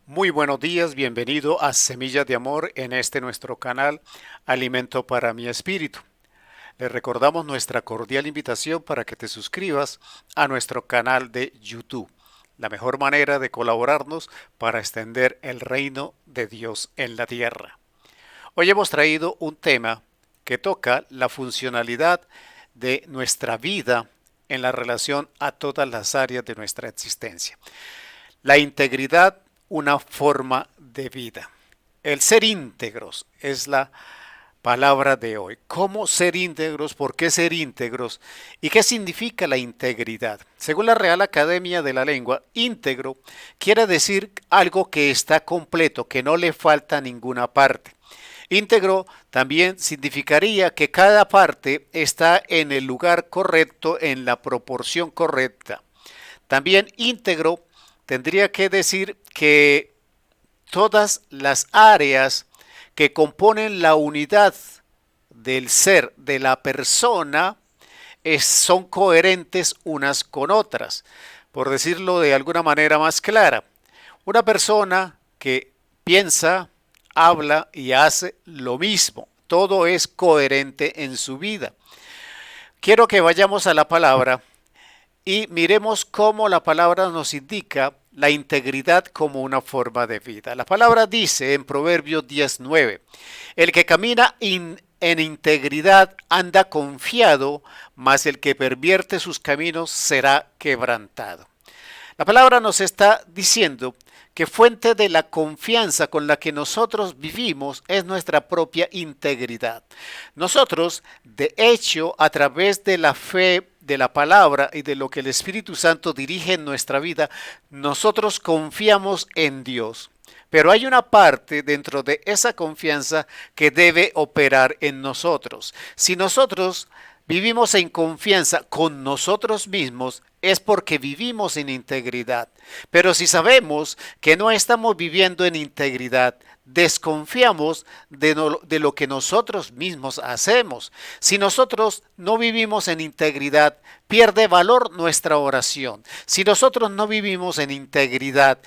Muy buenos días, bienvenido a Semillas de Amor en este nuestro canal Alimento para mi Espíritu. Les recordamos nuestra cordial invitación para que te suscribas a nuestro canal de YouTube, la mejor manera de colaborarnos para extender el reino de Dios en la tierra. Hoy hemos traído un tema que toca la funcionalidad de nuestra vida en la relación a todas las áreas de nuestra existencia. La integridad, una forma de vida. El ser íntegros es la palabra de hoy. ¿Cómo ser íntegros? ¿Por qué ser íntegros? ¿Y qué significa la integridad? Según la Real Academia de la Lengua, íntegro quiere decir algo que está completo, que no le falta ninguna parte. Íntegro también significaría que cada parte está en el lugar correcto, en la proporción correcta. También íntegro tendría que decir que todas las áreas que componen la unidad del ser, de la persona, son coherentes unas con otras. Por decirlo de alguna manera más clara, una persona que piensa, habla y hace lo mismo, todo es coherente en su vida. Quiero que vayamos a la palabra y miremos cómo la palabra nos indica la integridad como una forma de vida. La palabra dice en Proverbios 19, el que camina en integridad anda confiado, mas el que pervierte sus caminos será quebrantado. La palabra nos está diciendo que fuente de la confianza con la que nosotros vivimos es nuestra propia integridad. Nosotros, de hecho, a través de la fe, de la palabra y de lo que el Espíritu Santo dirige en nuestra vida, nosotros confiamos en Dios. Pero hay una parte dentro de esa confianza que debe operar en nosotros. Si nosotros vivimos en confianza con nosotros mismos, es porque vivimos en integridad. Pero si sabemos que no estamos viviendo en integridad, desconfiamos de lo que nosotros mismos hacemos. Si nosotros no vivimos en integridad, pierde valor nuestra oración. Si nosotros no vivimos en integridad,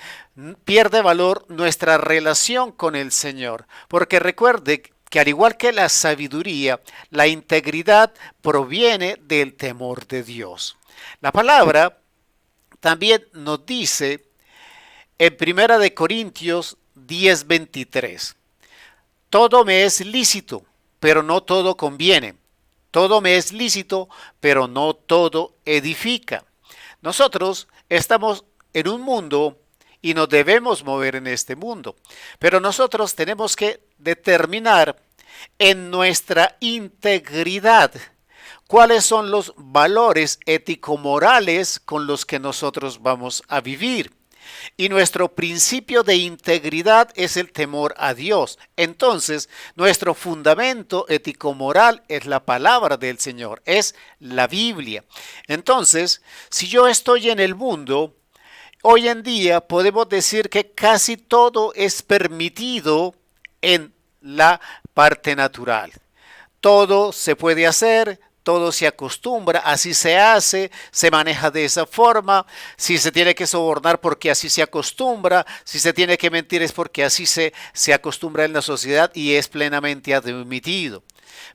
pierde valor nuestra relación con el Señor. Porque recuerde que al igual que la sabiduría, la integridad proviene del temor de Dios. La palabra también nos dice en Primera de Corintios 10:23, todo me es lícito, pero no todo conviene. Todo me es lícito, pero no todo edifica. Nosotros estamos en un mundo y nos debemos mover en este mundo, pero nosotros tenemos que determinar en nuestra integridad cuáles son los valores ético-morales con los que nosotros vamos a vivir. Y nuestro principio de integridad es el temor a Dios. Entonces, nuestro fundamento ético-moral es la palabra del Señor, es la Biblia. Entonces, si yo estoy en el mundo, hoy en día podemos decir que casi todo es permitido en la parte natural. Todo se puede hacer, todo se acostumbra, así se hace, se maneja de esa forma. Si se tiene que sobornar porque así se acostumbra, si se tiene que mentir es porque así se acostumbra en la sociedad y es plenamente admitido.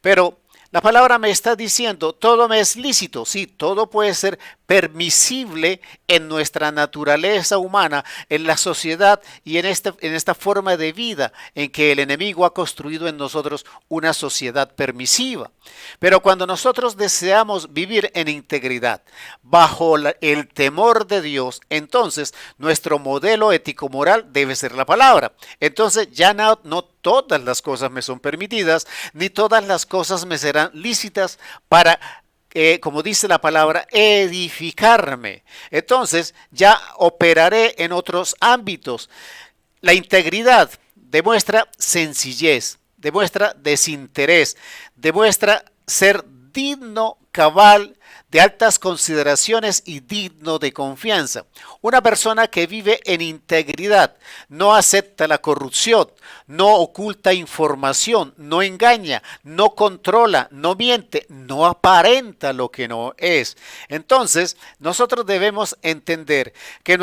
Pero la palabra me está diciendo, todo me es lícito, sí, todo puede ser permisible en nuestra naturaleza humana, en la sociedad y en esta forma de vida en que el enemigo ha construido en nosotros una sociedad permisiva. Pero cuando nosotros deseamos vivir en integridad, bajo el temor de Dios, entonces nuestro modelo ético-moral debe ser la palabra. Entonces ya no todas las cosas me son permitidas, ni todas las cosas me serán lícitas para como dice la palabra, edificarme. Entonces ya operaré en otros ámbitos. La integridad demuestra sencillez, demuestra desinterés, demuestra ser digno, cabal, de altas consideraciones y digno de confianza. Una persona que vive en integridad no acepta la corrupción, no oculta información, no engaña, no controla, no miente, no aparenta lo que no es. Entonces, nosotros debemos entender que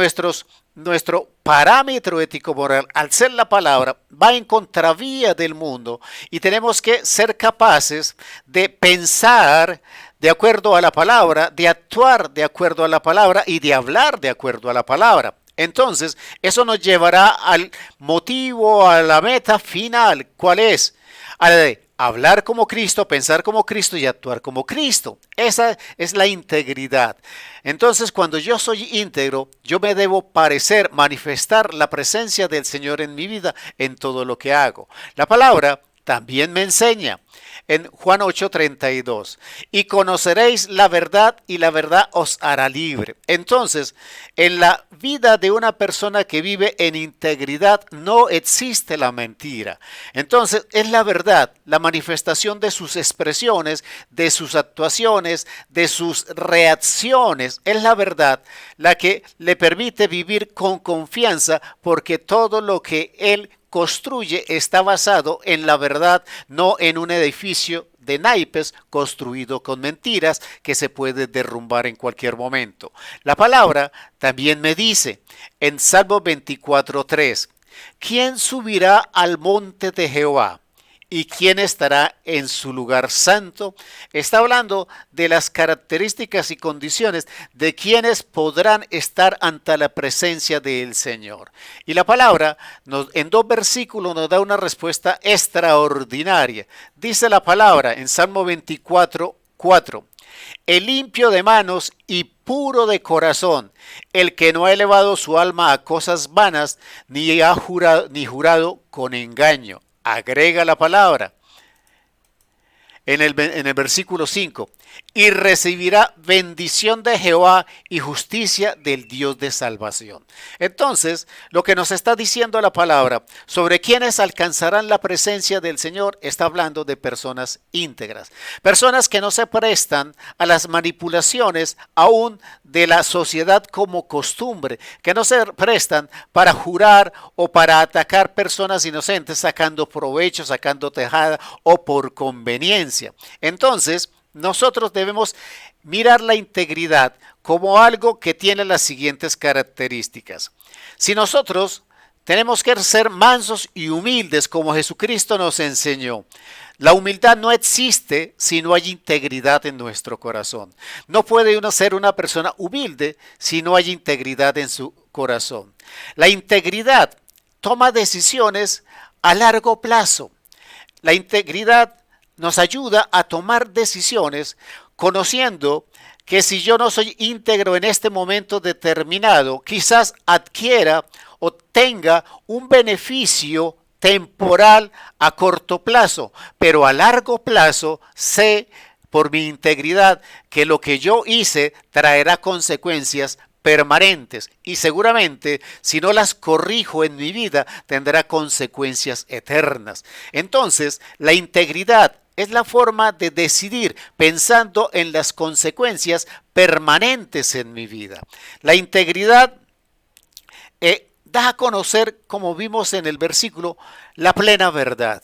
nuestro parámetro ético-moral, al ser la palabra, va en contravía del mundo y tenemos que ser capaces de pensar de acuerdo a la palabra, de actuar de acuerdo a la palabra y de hablar de acuerdo a la palabra. Entonces, eso nos llevará al motivo, a la meta final. ¿Cuál es? A la de hablar como Cristo, pensar como Cristo y actuar como Cristo. Esa es la integridad. Entonces, cuando yo soy íntegro, yo me debo parecer, manifestar la presencia del Señor en mi vida, en todo lo que hago. La palabra también me enseña en Juan 8:32, y conoceréis la verdad y la verdad os hará libre. Entonces, en la vida de una persona que vive en integridad no existe la mentira. Entonces, es la verdad, la manifestación de sus expresiones, de sus actuaciones, de sus reacciones, es la verdad la que le permite vivir con confianza, porque todo lo que él construye está basado en la verdad, no en un edificio de naipes construido con mentiras que se puede derrumbar en cualquier momento. La palabra también me dice en Salmo 24:3, ¿quién subirá al monte de Jehová? ¿Y quién estará en su lugar santo? Está hablando de las características y condiciones de quienes podrán estar ante la presencia del Señor. Y la palabra en 2 versículos nos da una respuesta extraordinaria. Dice la palabra en Salmo 24:4. El limpio de manos y puro de corazón, el que no ha elevado su alma a cosas vanas, ni ha jurado con engaño. Agrega la palabra en el versículo 5, y recibirá bendición de Jehová y justicia del Dios de salvación. Entonces, lo que nos está diciendo la palabra sobre quienes alcanzarán la presencia del Señor, está hablando de personas íntegras, personas que no se prestan a las manipulaciones aún de la sociedad como costumbre, que no se prestan para jurar o para atacar personas inocentes sacando provecho, sacando tajada o por conveniencia. Entonces, nosotros debemos mirar la integridad como algo que tiene las siguientes características. Si nosotros tenemos que ser mansos y humildes como Jesucristo nos enseñó, la humildad no existe si no hay integridad en nuestro corazón. No puede uno ser una persona humilde si no hay integridad en su corazón. La integridad toma decisiones a largo plazo. La integridad nos ayuda a tomar decisiones conociendo que si yo no soy íntegro en este momento determinado, quizás adquiera o tenga un beneficio temporal a corto plazo, pero a largo plazo sé por mi integridad que lo que yo hice traerá consecuencias permanentes y seguramente si no las corrijo en mi vida tendrá consecuencias eternas. Entonces, la integridad es la forma de decidir pensando en las consecuencias permanentes en mi vida. La integridad da a conocer, como vimos en el versículo, la plena verdad.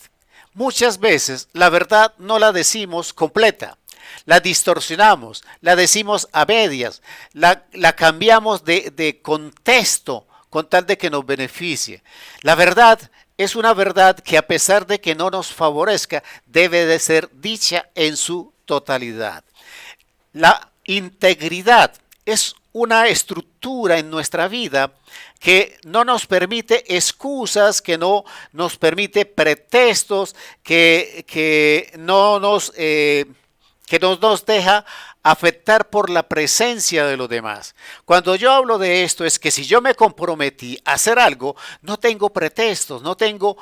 Muchas veces la verdad no la decimos completa, la distorsionamos, la decimos a medias, la cambiamos de contexto con tal de que nos beneficie. La verdad es una verdad que a pesar de que no nos favorezca, debe de ser dicha en su totalidad. La integridad es una estructura en nuestra vida que no nos permite excusas, que no nos permite pretextos, que no nos deja afectar por la presencia de los demás. Cuando yo hablo de esto es que si yo me comprometí a hacer algo, no tengo pretextos, no tengo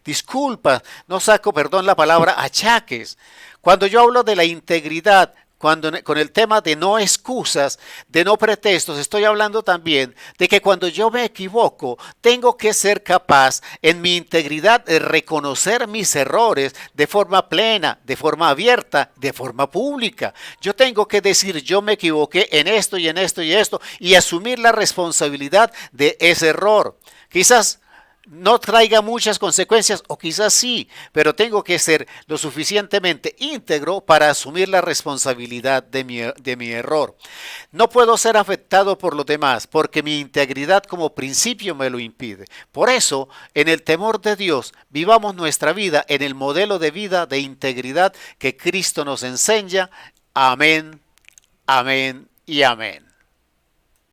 disculpas, no saco, perdón la palabra, achaques. Cuando yo hablo de la integridad, con el tema de no excusas, de no pretextos, estoy hablando también de que cuando yo me equivoco, tengo que ser capaz en mi integridad de reconocer mis errores de forma plena, de forma abierta, de forma pública. Yo tengo que decir, yo me equivoqué en esto y en esto y esto y asumir la responsabilidad de ese error. Quizás no traiga muchas consecuencias, o quizás sí, pero tengo que ser lo suficientemente íntegro para asumir la responsabilidad de mi error. No puedo ser afectado por los demás porque mi integridad como principio me lo impide. Por eso, en el temor de Dios, vivamos nuestra vida en el modelo de vida de integridad que Cristo nos enseña. Amén, amén y amén.